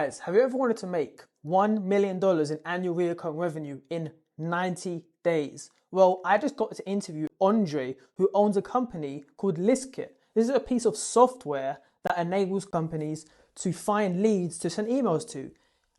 Guys, have you ever wanted to make $1 million in annual recurring revenue in 90 days? Well, I just got to interview Andre, who owns a company called ListKit. This is a piece of software that enables companies to find leads to send emails to.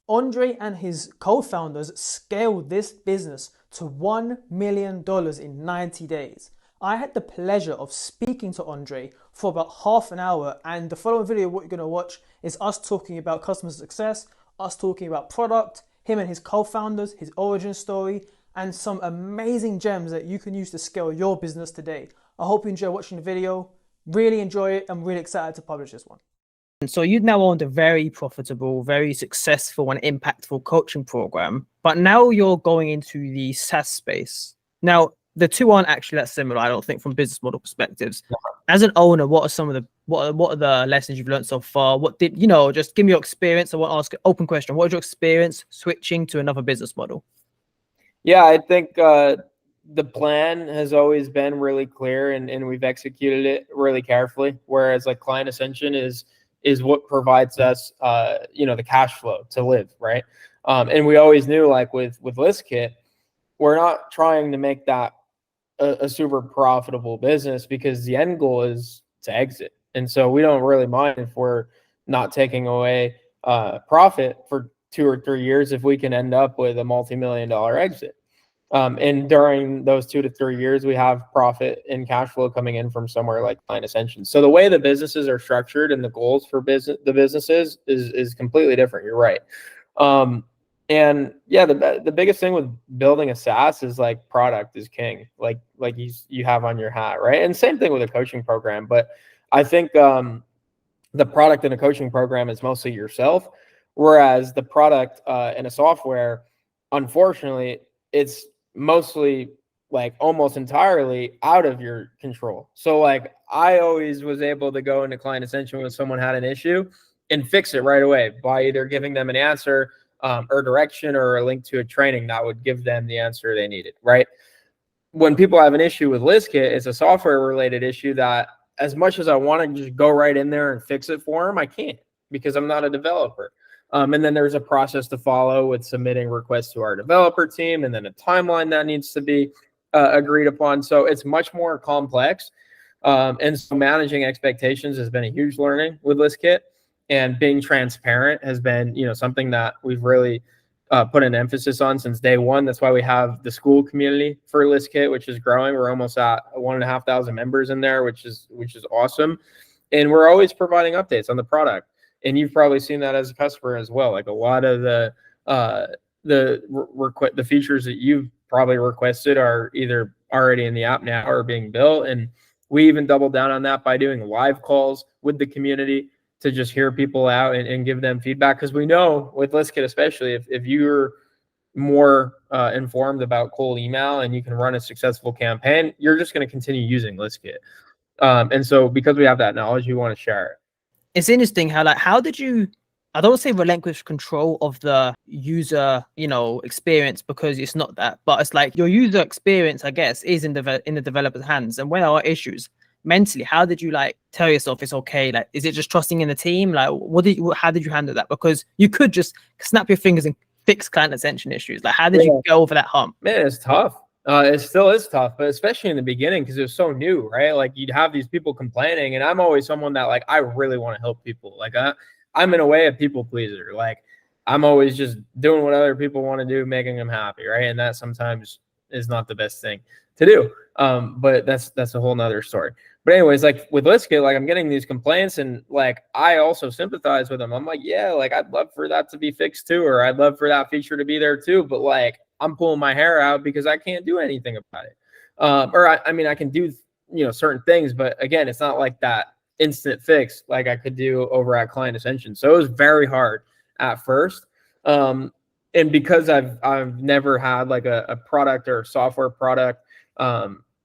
Andre and his co-founders scaled this business to $1 million in 90 days. I had the pleasure of speaking to Andre for about half an hour, and the following video, what you're going to watch, is us talking about customer success, us talking about product, him and his co-founders, his origin story, and some amazing gems that you can use to scale your business today. I hope you enjoy watching the video. Really enjoy it. I'm really excited to publish this one. So you've now owned a very profitable, very successful and impactful coaching program, but now you're going into the SaaS space. Now, the two aren't actually that similar, I don't think, from business model perspectives. As an owner, what are some of the what are the lessons you've learned so far? What did just give me your experience? I want to ask an open question. What is your experience switching to another business model? Yeah, I think the plan has always been really clear, and we've executed it really carefully. Whereas like Client Ascension is what provides us the cash flow to live, right? And we always knew, like with ListKit, we're not trying to make that a super profitable business, because the end goal is to exit. And so we don't really mind if we're not taking away profit for 2 or 3 years if we can end up with a multi-million-dollar exit. And during those 2 to 3 years, we have profit and cash flow coming in from somewhere like Client Ascension. So the way the businesses are structured and the goals for the businesses is completely different. You're right. And yeah, the biggest thing with building a SaaS is like product is king, like you have on your hat, right? And same thing with a coaching program. But I think the product in a coaching program is mostly yourself, whereas the product in a software, unfortunately, it's mostly like almost entirely out of your control. So like I always was able to go into Client Ascension when someone had an issue and fix it right away by either giving them an answer or direction or a link to a training that would give them the answer they needed, right? When people have an issue with ListKit, it's a software related issue that, as much as I want to just go right in there and fix it for them, I can't, because I'm not a developer. And then there's a process to follow with submitting requests to our developer team, and then a timeline that needs to be agreed upon. So it's much more complex. And so managing expectations has been a huge learning with ListKit, and being transparent has been, something that we've really put an emphasis on since day one. That's why we have the school community for ListKit, which is growing. We're almost at 1,500 members in there, which is awesome. And we're always providing updates on the product. And you've probably seen that as a customer as well. Like a lot of the features that you've probably requested are either already in the app now or being built. And we even doubled down on that by doing live calls with the community to just hear people out and give them feedback. Because we know with ListKit, especially, if you're more informed about cold email and you can run a successful campaign, you're just going to continue using ListKit. And so because we have that knowledge, we want to share it. It's interesting how did you, I don't say relinquish control of the user, experience, because it's not that, but it's like your user experience, I guess, is in the developer's hands. And when there are issues mentally, how did you tell yourself it's okay? Like, is it just trusting in the team? Like, how did you handle that? Because you could just snap your fingers and fix Client Ascension issues. Like, how did you go over that hump? Man, it's tough. It still is tough, but especially in the beginning, because it was so new, right? Like, you'd have these people complaining, and I'm always someone that I really want to help people. Like, I'm in a way a people pleaser. Like, I'm always just doing what other people want to do, making them happy, right? And that sometimes is not the best thing to do. But that's a whole nother story. But anyways, like with ListKit, I'm getting these complaints, and I also sympathize with them. I'm like, yeah, I'd love for that to be fixed too, or I'd love for that feature to be there too. But I'm pulling my hair out because I can't do anything about it. I can do, certain things, but again, it's not like that instant fix like I could do over at Client Ascension. So it was very hard at first. And because I've never had a product or a software product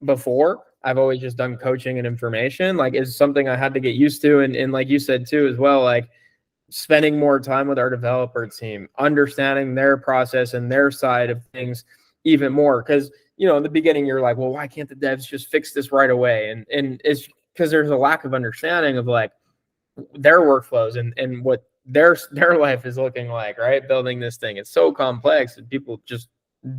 before, I've always just done coaching and information. It's something I had to get used to. And like you said too, as well, spending more time with our developer team, understanding their process and their side of things even more. Because, in the beginning, you're like, well, why can't the devs just fix this right away? And it's because there's a lack of understanding of their workflows and what their life is looking like, right? Building this thing. It's so complex and people just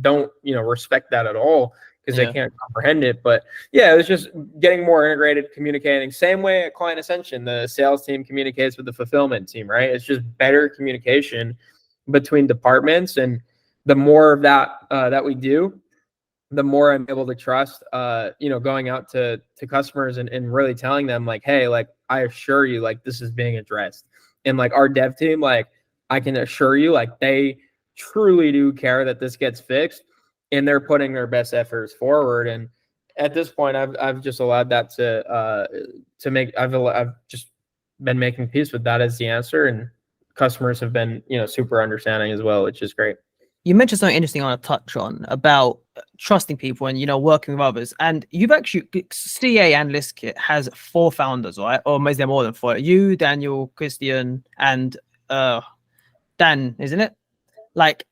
don't, respect that at all because they can't comprehend it. But yeah, it was just getting more integrated, communicating. Same way at Client Ascension, the sales team communicates with the fulfillment team, right? It's just better communication between departments. And the more of that that we do, the more I'm able to trust, going out to customers and really telling them like, hey, like, I assure you, like, this is being addressed. And like our dev team, like, I can assure you, like, they truly do care that this gets fixed and they're putting their best efforts forward. And at this point, I've just allowed that to make, I've just been making peace with that as the answer. And customers have been, super understanding as well, which is great. You mentioned something interesting I want to touch on about trusting people and, working with others. And you've actually, CA and ListKit has 4 founders, right? Or is there more than 4? You, Daniel, Christian, and Dan, isn't it? Like,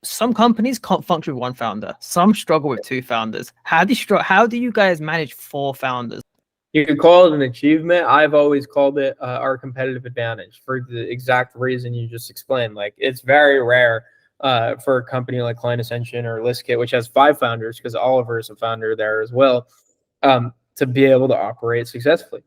some companies can't function with 1 founder. Some struggle with 2 founders. How do you guys manage 4 founders? You could call it an achievement. I've always called it our competitive advantage for the exact reason you just explained. Like, it's very rare for a company like Client Ascension or ListKit, which has 5 founders, because Oliver is a founder there as well, to be able to operate successfully.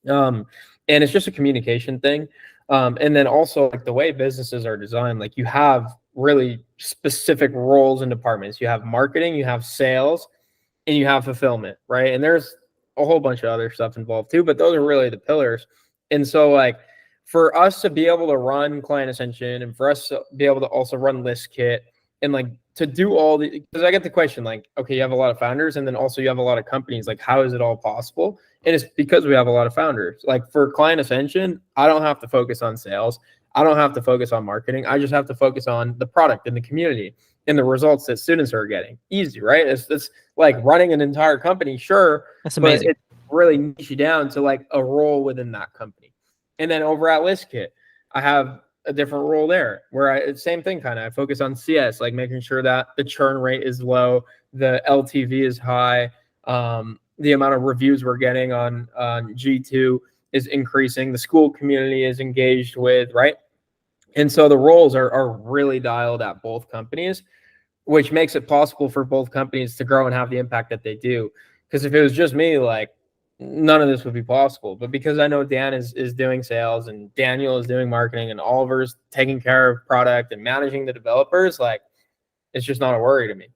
And it's just a communication thing. And then also, like, the way businesses are designed, like, you have really specific roles and departments. You have marketing, you have sales, and you have fulfillment, right? And there's a whole bunch of other stuff involved too, but those are really the pillars. And so, like, for us to be able to run Client Ascension and for us to be able to also run ListKit and like to do all the, because I get the question, like, okay, you have a lot of founders and then also you have a lot of companies, like, how is it all possible? And it's because we have a lot of founders. Like, for Client Ascension, I don't have to focus on sales. I don't have to focus on marketing. I just have to focus on the product and the community and the results that students are getting. Easy, right? It's like running an entire company, sure. That's amazing. But it really niche you down to like a role within that company. And then over at ListKit, I have a different role there where same thing, kind of, I focus on CS, like making sure that the churn rate is low, the LTV is high, the amount of reviews we're getting on G2 is increasing, the school community is engaged with, right? And so the roles are really dialed at both companies, which makes it possible for both companies to grow and have the impact that they do. Because if it was just me, like, none of this would be possible. But because I know Dan is doing sales and Daniel is doing marketing and Oliver's taking care of product and managing the developers, like, it's just not a worry to me.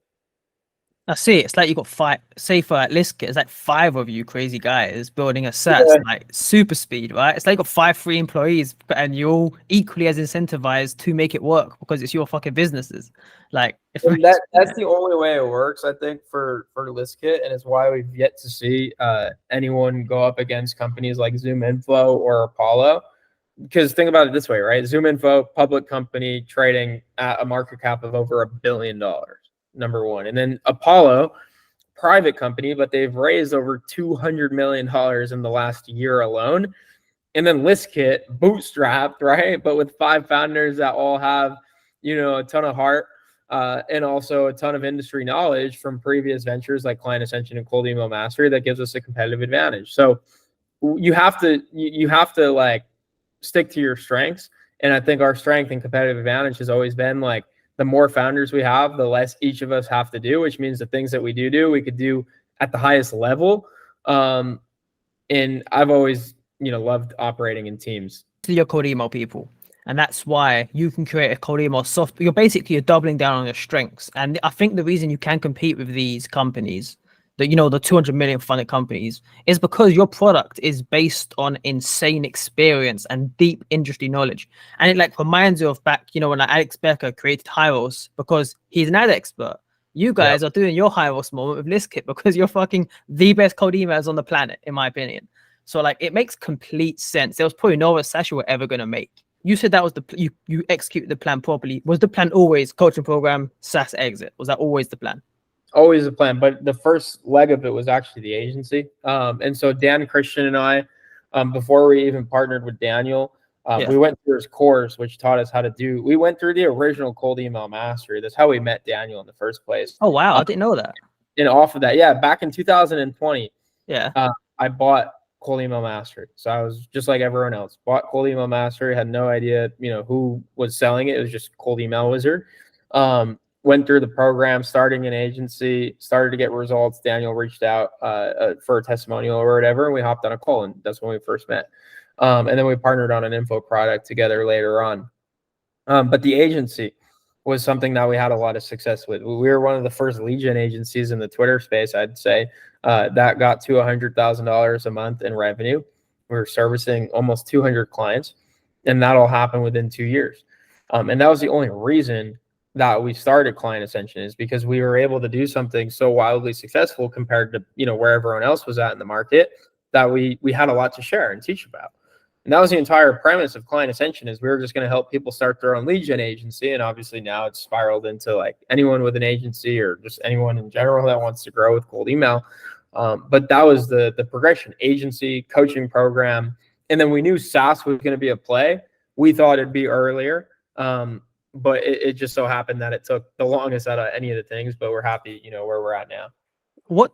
I see. It's like you got 5, say for at ListKit, it's like 5 of you crazy guys building a SaaS, like super speed, right? It's like you got 5 free employees and you're all equally as incentivized to make it work because it's your fucking businesses. Like, that's the only way it works, I think, for ListKit, and it's why we've yet to see anyone go up against companies like ZoomInfo or Apollo. Because think about it this way, right? ZoomInfo, public company, trading at a market cap of over $1 billion. Number one. And then Apollo, private company, but they've raised over $200 million in the last year alone. And then ListKit, bootstrapped, right? But with 5 founders that all have, a ton of heart and also a ton of industry knowledge from previous ventures like Client Ascension and Cold Email Mastery, that gives us a competitive advantage. So you have to like stick to your strengths. And I think our strength and competitive advantage has always been like, the more founders we have, the less each of us have to do, which means the things that we do, we could do at the highest level. And I've always, loved operating in teams. Your cold email people. And that's why you can create a cold email software. You're doubling down on your strengths. And I think the reason you can compete with these companies, the 200 million funded companies, is because your product is based on insane experience and deep industry knowledge. And it like reminds you of back, when Alex Becker created Hyros because he's an ad expert. You guys are doing your Hyros moment with ListKit because you're fucking the best cold emails on the planet, in my opinion. So like, it makes complete sense. There was probably no other SaaS you were ever going to make. You said that was you executed the plan properly. Was the plan always coaching program, SaaS exit? Was that always the plan? Always a plan, but the first leg of it was actually the agency. And so Dan, Christian, and I, before we even partnered with Daniel, we went through his course, which taught us how to do. We went through the original Cold Email Mastery. That's how we met Daniel in the first place. Oh wow, I didn't know that. And off of that, back in 2020, I bought Cold Email Mastery. So I was just like everyone else, bought Cold Email Mastery, had no idea, who was selling it. It was just Cold Email Wizard. Went through the program, starting an agency, started to get results. Daniel reached out for a testimonial or whatever, and we hopped on a call, and that's when we first met. And then we partnered on an info product together later on. But the agency was something that we had a lot of success with. We were one of the first lead gen agencies in the Twitter space, I'd say, that got to $100,000 a month in revenue. We were servicing almost 200 clients, and that all happened within 2 years. And that was the only reason that we started Client Ascension, is because we were able to do something so wildly successful compared to where everyone else was at in the market, that we had a lot to share and teach about. And that was the entire premise of Client Ascension, is we were just going to help people start their own lead gen agency. And obviously now it's spiraled into like anyone with an agency, or just anyone in general that wants to grow with cold email. But that was the progression: agency, coaching program. And then we knew SaaS was going to be a play. We thought it'd be earlier. But it just so happened that it took the longest out of any of the things, but we're happy, where we're at now. What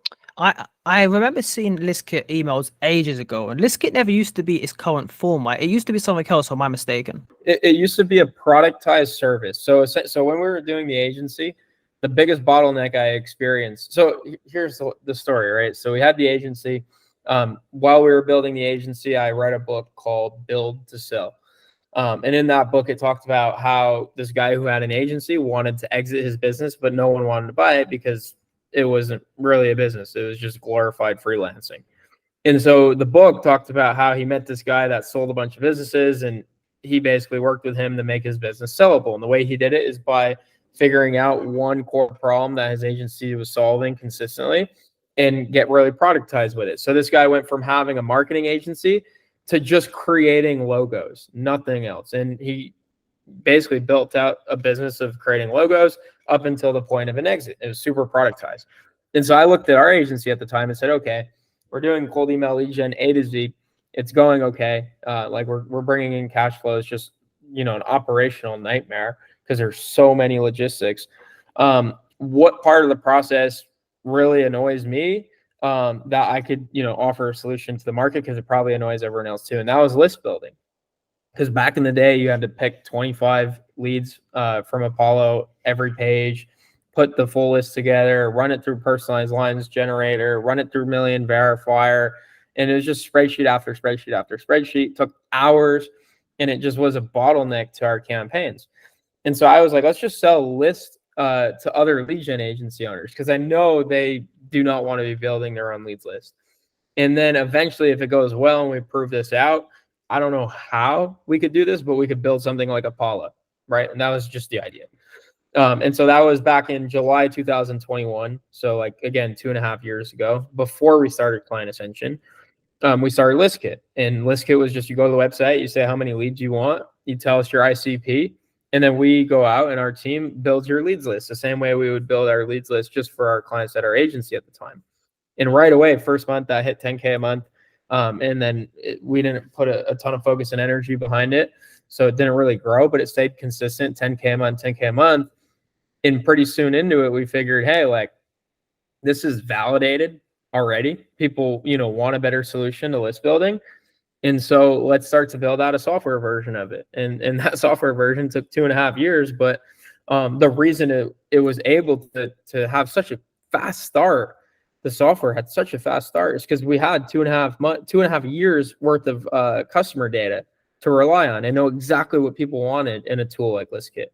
I remember seeing Listkit emails ages ago, and Listkit never used to be its current form, right? It used to be something else, or am I mistaken? It used to be a productized service. So when we were doing the agency, the biggest bottleneck I experienced. So here's the story, right? So we had the agency. While we were building the agency, I read a book called Build to Sell. And in that book, it talked about how this guy who had an agency wanted to exit his business, but no one wanted to buy it because it wasn't really a business. It was just glorified freelancing. And so the book talked about how he met this guy that sold a bunch of businesses, and he basically worked with him to make his business sellable. And the way he did it is by figuring out one core problem that his agency was solving consistently and get really productized with it. So this guy went from having a marketing agency to just creating logos, nothing else. And he basically built out a business of creating logos up until the point of an exit. It was super productized. And so I looked at our agency at the time and said, okay, we're doing cold email lead gen A to Z. It's going okay. Like we're bringing in cash flow. It's just, an operational nightmare because there's so many logistics. What part of the process really annoys me that I could, offer a solution to the market, because it probably annoys everyone else too. And that was list building. Because back in the day, you had to pick 25 leads from Apollo every page, put the full list together, run it through personalized lines generator, run it through Million Verifier. And it was just spreadsheet after spreadsheet after spreadsheet. It took hours, and it just was a bottleneck to our campaigns. And so I was like, let's just sell lists to other lead gen agency owners, because I know they do not want to be building their own leads list. And then eventually, if it goes well and we prove this out, I don't know how we could do this, but we could build something like Apollo, right? And that was just the idea. And so that was back in July 2021. So like, again, 2.5 years ago, before we started Client Ascension. We started Listkit, and Listkit was just, you go to the website, you say how many leads you want, you tell us your ICP, and then we go out and our team builds your leads list the same way we would build our leads list just for our clients at our agency at the time. And right away, first month, I hit 10K a month. And then we didn't put a ton of focus and energy behind it. So it didn't really grow, but it stayed consistent, 10K a month, 10K a month. And pretty soon into it, we figured, hey, like, this is validated already. People, want a better solution to list building. And so let's start to build out a software version of it. And that software version took 2.5 years. But the reason it was able to have such a fast start, the software had such a fast start, is because we had 2.5 years worth of customer data to rely on and know exactly what people wanted in a tool like Listkit.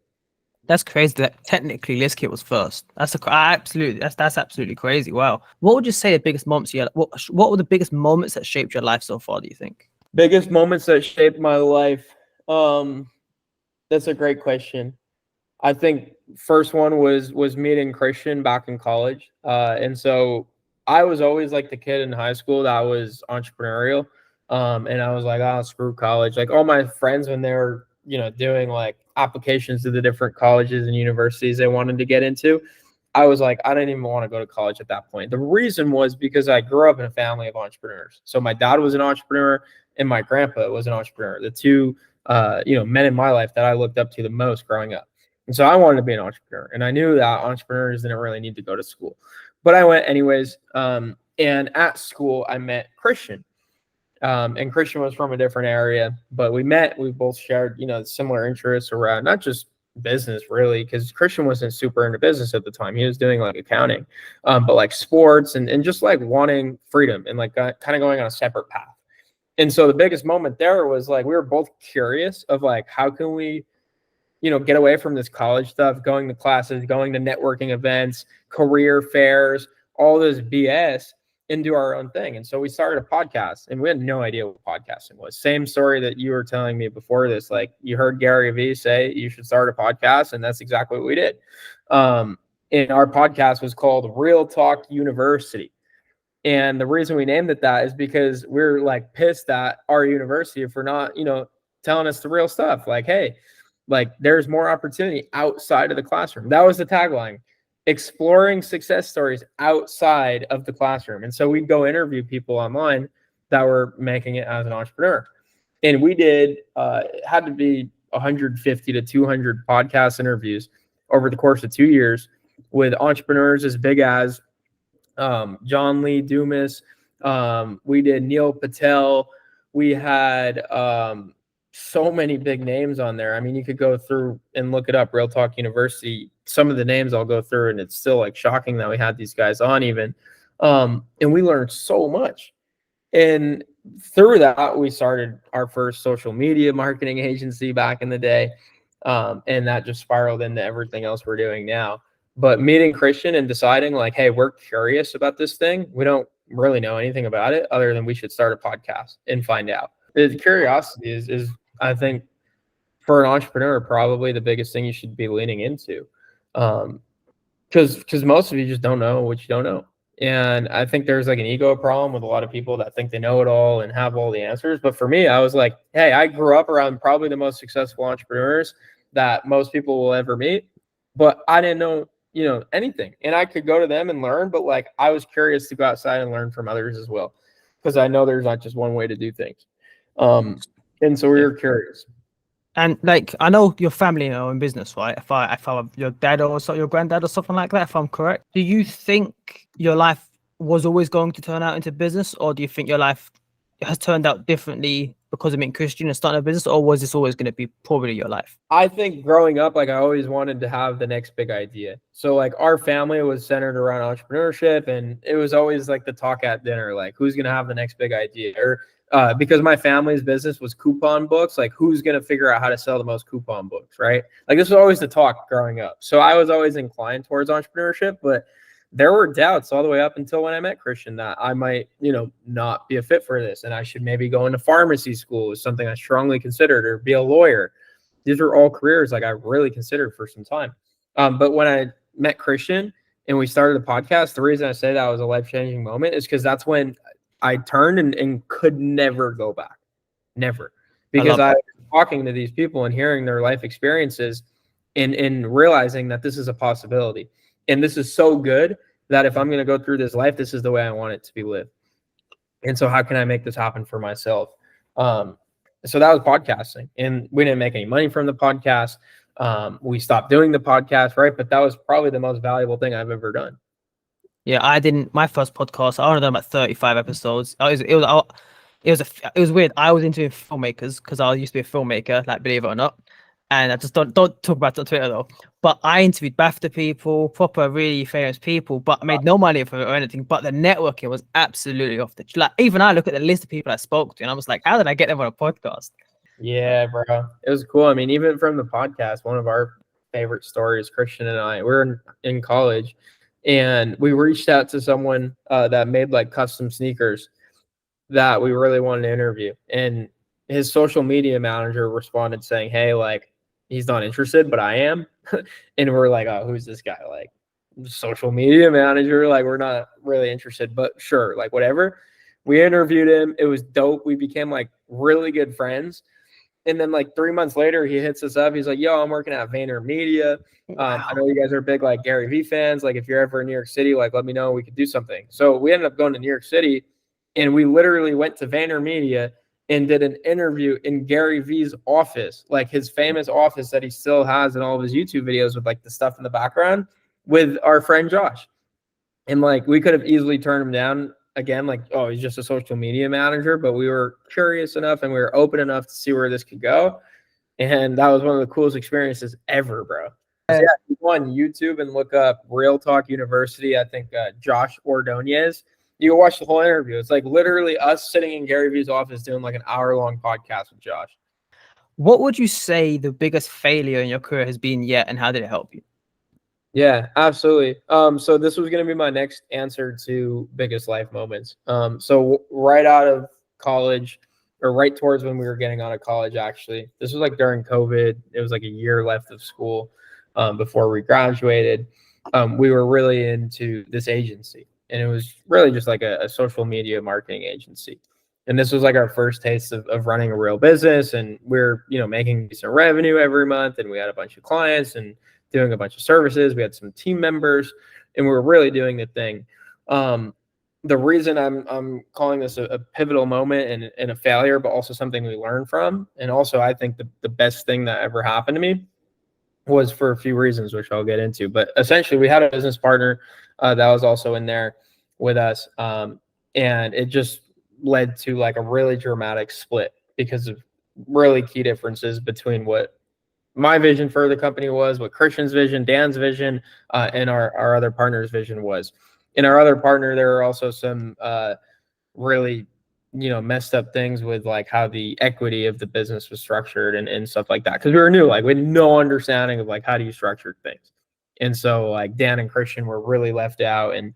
That's crazy that technically Listkit was first. That's absolutely crazy. Wow. What would you say the biggest moments what were the biggest moments that shaped your life so far, do you think? Biggest moments that shaped my life. That's a great question. I think first one was meeting Christian back in college. And so I was always like the kid in high school that was entrepreneurial. And I was like, oh, screw college. Like all my friends, when they were, doing like applications to the different colleges and universities they wanted to get into, I was like, I didn't even want to go to college at that point. The reason was because I grew up in a family of entrepreneurs. So my dad was an entrepreneur and my grandpa was an entrepreneur. The two, men in my life that I looked up to the most growing up. And so I wanted to be an entrepreneur. And I knew that entrepreneurs didn't really need to go to school. But I went anyways. And at school, I met Christian. And Christian was from a different area, but we met. We both shared, similar interests around not just business really, because Christian wasn't super into business at the time. He was doing like accounting, but like sports and just like wanting freedom and like kind of going on a separate path. And so the biggest moment there was like we were both curious of like how can we get away from this college stuff, going to classes, going to networking events, career fairs, all this BS, and do our own thing. And so we started a podcast, and we had no idea what podcasting was. Same story that you were telling me before this. Like you heard Gary Vee say you should start a podcast, and that's exactly what we did. And our podcast was called Real Talk University. And the reason we named it that is because we're like pissed at our university for not, telling us the real stuff. Like, hey, like there's more opportunity outside of the classroom. That was the tagline, exploring success stories outside of the classroom. And so we'd go interview people online that were making it as an entrepreneur. And we did, it had to be 150 to 200 podcast interviews over the course of 2 years with entrepreneurs as big as John Lee Dumas. We did Neil Patel. We had so many big names on there. I mean, you could go through and look it up, Real Talk University. Some of the names I'll go through, and it's still like shocking that we had these guys on even. And we learned so much. And through that, we started our first social media marketing agency back in the day. And that just spiraled into everything else we're doing now. But meeting Christian and deciding like, hey, we're curious about this thing. We don't really know anything about it other than we should start a podcast and find out. The curiosity is I think for an entrepreneur, probably the biggest thing you should be leaning into. Because most of you just don't know what you don't know. And I think there's like an ego problem with a lot of people that think they know it all and have all the answers. But for me, I was like, hey, I grew up around probably the most successful entrepreneurs that most people will ever meet. But I didn't know, anything. And I could go to them and learn, but like I was curious to go outside and learn from others as well. Because I know there's not just one way to do things. And so we were curious. And like, I know your family are in business, right? If I your dad or so, your granddad or something like that, if I'm correct, do you think your life was always going to turn out into business, or do you think your life has turned out differently because of being Christian and starting a business, or was this always going to be probably your life? I think growing up, like I always wanted to have the next big idea. So like our family was centered around entrepreneurship, and it was always like the talk at dinner, like who's going to have the next big idea, or because my family's business was coupon books, like who's going to figure out how to sell the most coupon books, right? Like this was always the talk growing up. So I was always inclined towards entrepreneurship, but there were doubts all the way up until when I met Christian that I might, not be a fit for this. And I should maybe go into pharmacy school is something I strongly considered, or be a lawyer. These are all careers like I really considered for some time. But when I met Christian and we started the podcast, the reason I say that was a life-changing moment is because that's when I turned and could never go back. Never. Because I was talking to these people and hearing their life experiences and realizing that this is a possibility. And this is so good that if I'm going to go through this life, this is the way I want it to be lived. And so how can I make this happen for myself? So that was podcasting. And we didn't make any money from the podcast. We stopped doing the podcast, right? But that was probably the most valuable thing I've ever done. Yeah, I didn't. My first podcast, I only done about 35 episodes. It was weird. I was into filmmakers because I used to be a filmmaker, like believe it or not. And I just don't talk about it on Twitter though. But I interviewed BAFTA people, proper really famous people, but I made no money for it or anything. But the networking was absolutely off the like. Even I look at the list of people I spoke to, and I was like, how did I get them on a podcast? Yeah, bro, it was cool. I mean, even from the podcast, one of our favorite stories, Christian and I, we're in college, and we reached out to someone that made like custom sneakers that we really wanted to interview, and his social media manager responded saying, hey, like, he's not interested, but I am. And we're like, oh, who's this guy? Like, social media manager, like, we're not really interested, but sure, like, whatever. We interviewed him. It was dope. We became like really good friends. And then like 3 months later, he hits us up. He's like, yo, I'm working at VaynerMedia. I know you guys are big like Gary Vee fans. Like, if you're ever in New York City, like, let me know. We could do something. So we ended up going to New York City, and we literally went to VaynerMedia and did an interview in Gary Vee's office, like his famous office that he still has in all of his YouTube videos with like the stuff in the background, with our friend Josh. And like, we could have easily turned him down again, like, oh, he's just a social media manager, but we were curious enough and we were open enough to see where this could go. And that was one of the coolest experiences ever, bro. So yeah, you go on YouTube and look up Real Talk University. I think Josh Ordonez. You can watch the whole interview. It's like literally us sitting in Gary Vee's office doing like an hour-long podcast with Josh. What would you say the biggest failure in your career has been yet, and how did it help you? Yeah, absolutely. So this was going to be my next answer to biggest life moments. So right out of college, or right towards when we were getting out of college, actually, this was like during COVID. It was like a year left of school before we graduated. We were really into this agency, and it was really just like a social media marketing agency. And this was like our first taste of running a real business, and we're, you know, making decent revenue every month, and we had a bunch of clients and doing a bunch of services. We had some team members, and we were really doing the thing. The reason I'm calling this a pivotal moment and a failure, but also something we learned from, and also I think the best thing that ever happened to me, was for a few reasons, which I'll get into. But essentially, we had a business partner that was also in there with us, and it just led to like a really dramatic split because of really key differences between what my vision for the company was, what Christian's vision, Dan's vision, and our other partner's vision was. In our other partner, there were also some really, you know, messed up things with like how the equity of the business was structured and stuff like that. Because we were new, like we had no understanding of like how do you structure things. And so like Dan and Christian were really left out, and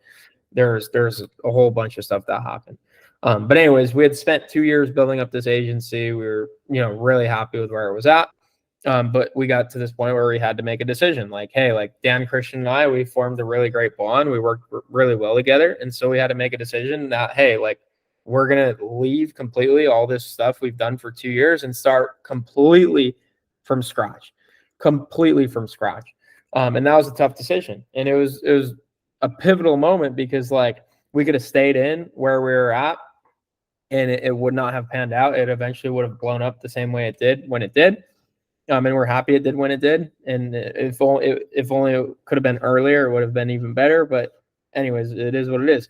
there's a whole bunch of stuff that happened. But anyways, we had spent 2 years building up this agency. We were, you know, really happy with where it was at. But we got to this point where we had to make a decision, like, hey, like Dan, Christian, and I, we formed a really great bond. We worked really well together. And so we had to make a decision that, hey, like, we're going to leave completely all this stuff we've done for 2 years and start completely from scratch. And that was a tough decision. And it was a pivotal moment because like we could have stayed in where we were at and it would not have panned out. It eventually would have blown up the same way it did when it did. And we're happy it did when it did. And if only it could have been earlier, it would have been even better. But anyways, it is what it is.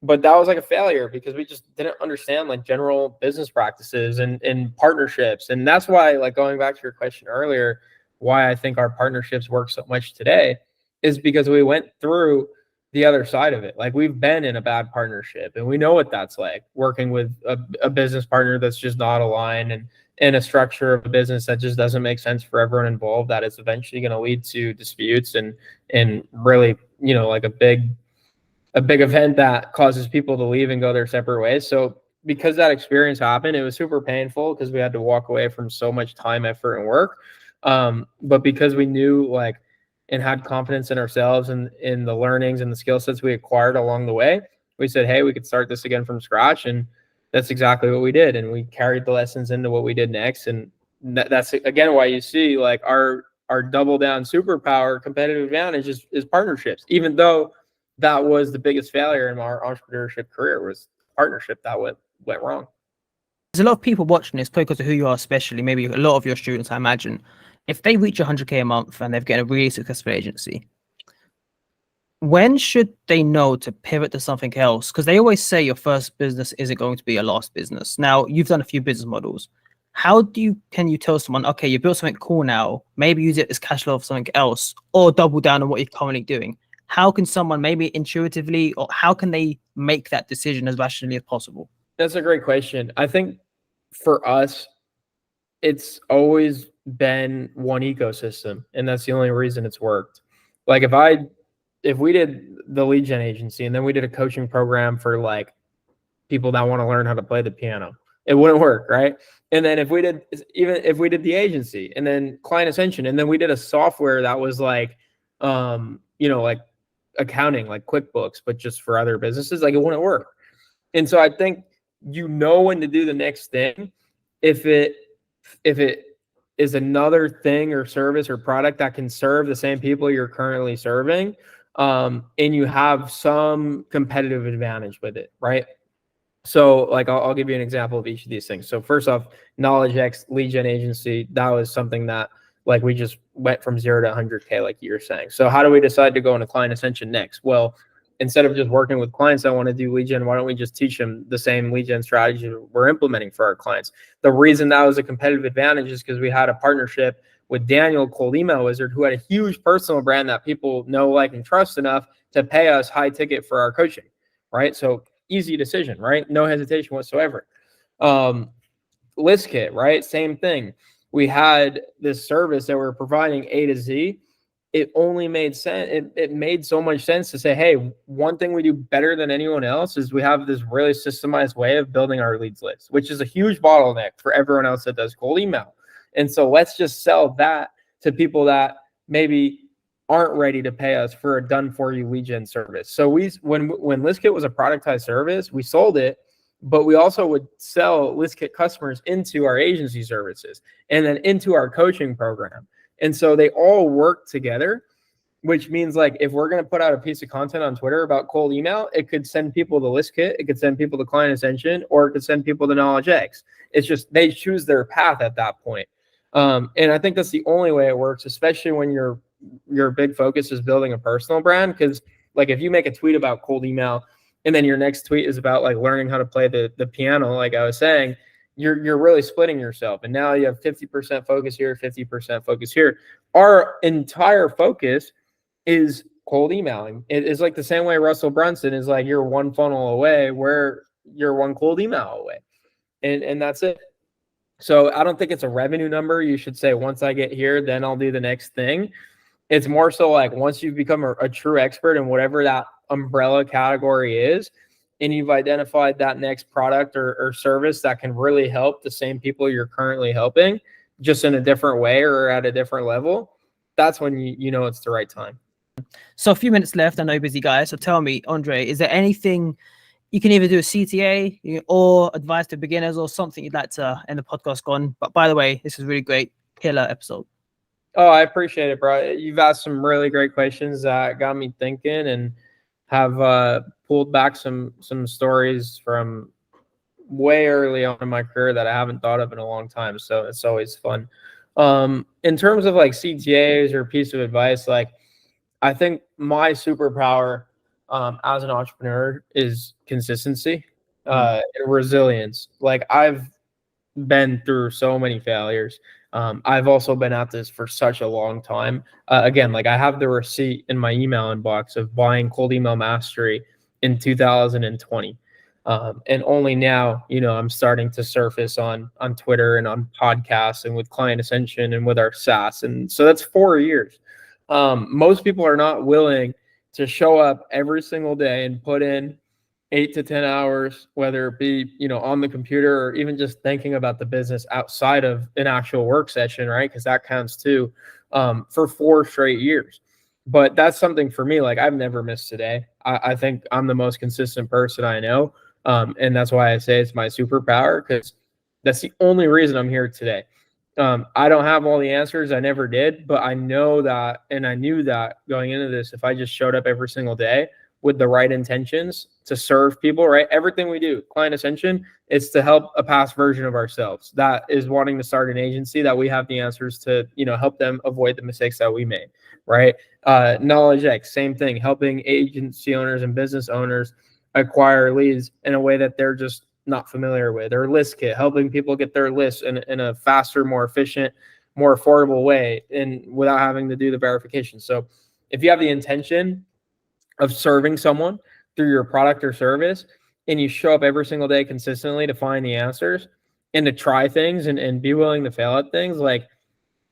But that was like a failure because we just didn't understand like general business practices and partnerships. And that's why, like going back to your question earlier, why I think our partnerships work so much today is because we went through the other side of it. Like we've been in a bad partnership and we know what that's like, working with a business partner that's just not aligned and in a structure of a business that just doesn't make sense for everyone involved, that is eventually going to lead to disputes and really, you know, like a big event that causes people to leave and go their separate ways. So because that experience happened, it was super painful because we had to walk away from so much time, effort, and work. But because we knew like and had confidence in ourselves and in the learnings and the skill sets we acquired along the way, we said, hey, we could start this again from scratch. And that's exactly what we did. And we carried the lessons into what we did next. And that's again why you see like our double down superpower competitive advantage is partnerships, even though that was the biggest failure in our entrepreneurship career, was partnership that went wrong. There's a lot of people watching this because of who you are, especially maybe a lot of your students, I imagine. If they reach 100K a month and they've got a really successful agency, when should they know to pivot to something else? Because they always say your first business isn't going to be your last business. Now, you've done a few business models. How can you tell someone, okay, you built something cool now, maybe use it as cash flow for something else, or double down on what you're currently doing? How can someone maybe intuitively, or how can they make that decision as rationally as possible? That's a great question. I think for us, it's always been one ecosystem, and that's the only reason it's worked. Like if we did the lead gen agency and then we did a coaching program for like people that want to learn how to play the piano, it wouldn't work, right? And then if we did the agency and then client ascension, and then we did a software that was like, like accounting, like QuickBooks, but just for other businesses, like it wouldn't work. And so I think when to do the next thing, if it is another thing or service or product that can serve the same people you're currently serving, and you have some competitive advantage with it, right? So like I'll give you an example of each of these things. So first off, KnowledgeX lead gen agency, that was something that like we just went from 0 to 100K, like you were saying. So how do we decide to go into client ascension next? Well, instead of just working with clients that want to do lead gen, why don't we just teach them the same lead gen strategy we're implementing for our clients? The reason that was a competitive advantage is because we had a partnership with Daniel, Cold Email Wizard, who had a huge personal brand that people know, like, and trust enough to pay us high ticket for our coaching, right? So easy decision, right? No hesitation whatsoever. ListKit, right? Same thing. We had this service that we're providing A to Z. It only made sense. It made so much sense to say, hey, one thing we do better than anyone else is we have this really systemized way of building our leads list, which is a huge bottleneck for everyone else that does cold email. And so let's just sell that to people that maybe aren't ready to pay us for a done for you lead gen service. So when ListKit was a productized service, we sold it, but we also would sell ListKit customers into our agency services and then into our coaching program. And so they all work together, which means, like, if we're going to put out a piece of content on Twitter about cold email, it could send people to ListKit, it could send people to Client Ascension, or it could send people to Knowledge X. It's just they choose their path at that point. And I think that's the only way it works, especially when your big focus is building a personal brand. Because, like, if you make a tweet about cold email and then your next tweet is about, like, learning how to play the piano, like I was saying, you're really splitting yourself. And now you have 50% focus here, 50% focus here. Our entire focus is cold emailing. It is like the same way Russell Brunson is like, you're one funnel away, where you're one cold email away. And that's it. So I don't think it's a revenue number. You should say, once I get here, then I'll do the next thing. It's more so like, once you've become a true expert in whatever that umbrella category is, and you've identified that next product or service that can really help the same people you're currently helping, just in a different way or at a different level, that's when you know it's the right time. So a few minutes left. I know you're busy, guys. So tell me, Andre, is there anything you can either do a CTA or advice to beginners, or something you'd like to end the podcast on? But by the way, this is really great. Killer episode. Oh, I appreciate it, bro. You've asked some really great questions that got me thinking, and have pulled back some stories from way early on in my career that I haven't thought of in a long time. So it's always fun. In terms of, like, CTAs or piece of advice, like, I think my superpower as an entrepreneur is consistency and resilience. Like, I've been through so many failures. I've also been at this for such a long time. Again, like, I have the receipt in my email inbox of buying Cold Email Mastery in 2020. And only now, I'm starting to surface on Twitter and on podcasts and with Client Ascension and with our SaaS. And so that's 4 years. Most people are not willing to show up every single day and put in 8 to 10 hours, whether it be, on the computer or even just thinking about the business outside of an actual work session, right? Because that counts too, for 4 straight years. But that's something for me, like, I've never missed a day. I think I'm the most consistent person I know. And that's why I say it's my superpower, because that's the only reason I'm here today. I don't have all the answers. I never did, but I know that, and I knew that going into this, if I just showed up every single day with the right intentions to serve people, right? Everything we do, Client Ascension, is to help a past version of ourselves that is wanting to start an agency, that we have the answers to, help them avoid the mistakes that we made, right? Knowledge X, same thing, helping agency owners and business owners acquire leads in a way that they're just not familiar with. Or ListKit, helping people get their lists in a faster, more efficient, more affordable way, and without having to do the verification. So if you have the intention of serving someone through your product or service, and you show up every single day consistently to find the answers and to try things and be willing to fail at things, like,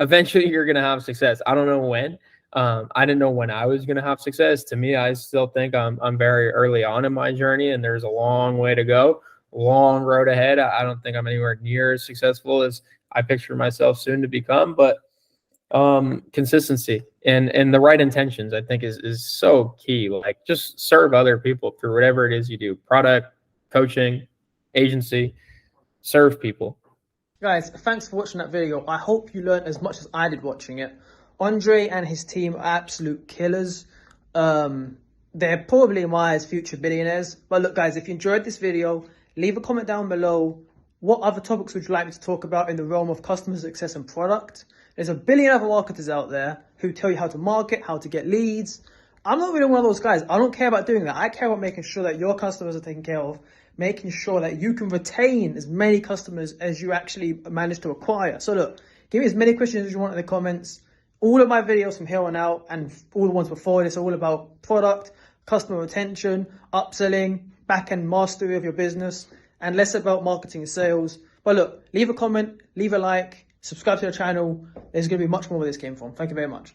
eventually you're going to have success. I don't know when. I didn't know when I was going to have success. To me, I still think I'm very early on in my journey, and there's a long way to go, long road ahead. I don't think I'm anywhere near as successful as I picture myself soon to become, but consistency and the right intentions, I think, is so key. Like, just serve other people through whatever it is you do: product, coaching, agency. Serve people. Guys, thanks for watching that video. I hope you learned as much as I did watching it. Andre and his team are absolute killers. They're probably in my eyes future billionaires. But look, guys, if you enjoyed this video, leave a comment down below. What other topics would you like me to talk about in the realm of customer success and product? There's a billion other marketers out there who tell you how to market, how to get leads. I'm not really one of those guys. I don't care about doing that. I care about making sure that your customers are taken care of, making sure that you can retain as many customers as you actually manage to acquire. So look, give me as many questions as you want in the comments. All of my videos from here on out and all the ones before this are all about product, customer retention, upselling, back-end mastery of your business, and less about marketing and sales. But look, leave a comment, leave a like, subscribe to the channel. There's going to be much more where this came from. Thank you very much.